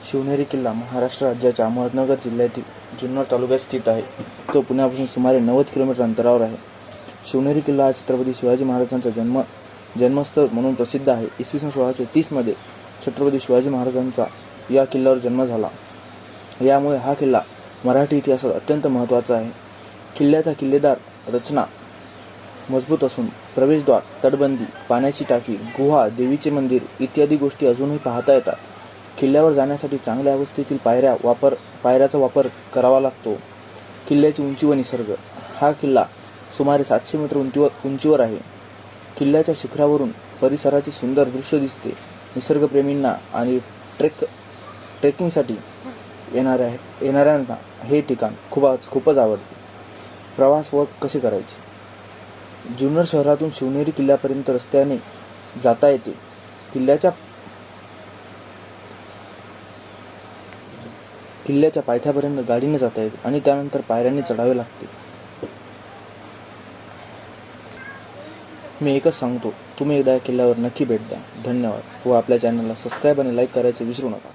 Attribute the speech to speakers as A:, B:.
A: शिवनेरी किल्ला महाराष्ट्र राज्याच्या अहमदनगर जिल्ह्यातील जुन्नर तालुक्यात स्थित आहे. तो पुण्यापासून सुमारे 90 किलोमीटर अंतरावर आहे. शिवनेरी किल्ला हा छत्रपती शिवाजी महाराजांचा जन्मस्थळ म्हणून प्रसिद्ध आहे. इसवी सन 1630 मध्ये छत्रपती शिवाजी महाराजांचा या किल्ल्यावर जन्म झाला. यामुळे हा किल्ला मराठी इतिहासात अत्यंत महत्त्वाचा आहे. किल्ल्याचा किल्लेदार रचना मजबूत असून प्रवेशद्वार, तटबंदी, पाण्याची टाकी, गुहा, देवीचे मंदिर इत्यादी गोष्टी अजूनही पाहता येतात. किल्ल्यावर जाण्यासाठी चांगल्या अवस्थेतील पायऱ्याचा वापर करावा लागतो. किल्ल्याची उंची व निसर्ग. हा किल्ला सुमारे 700 मीटर उंचीवर आहे. किल्ल्याच्या शिखरावरून परिसराचे सुंदर दृश्य दिसते. निसर्गप्रेमींना आणि ट्रेकिंगसाठी येणाऱ्यांना हे ठिकाण खूपच आवडते. प्रवास व कसे करायचे? जुन्नर शहरातून शिवनेरी किल्ल्यापर्यंत रस्त्याने जाता येते. किल्ल्याच्या पायथ्यापर्यंत गाडीने जाता येते आणि त्यानंतर पायऱ्यांनी चढावे लागते. मी एकच सांगतो, तुम्ही एकदा या किल्ल्यावर नक्की भेट द्या. धन्यवाद व आपल्या चॅनलला सबस्क्राईब आणि लाईक करायचे विसरू नका.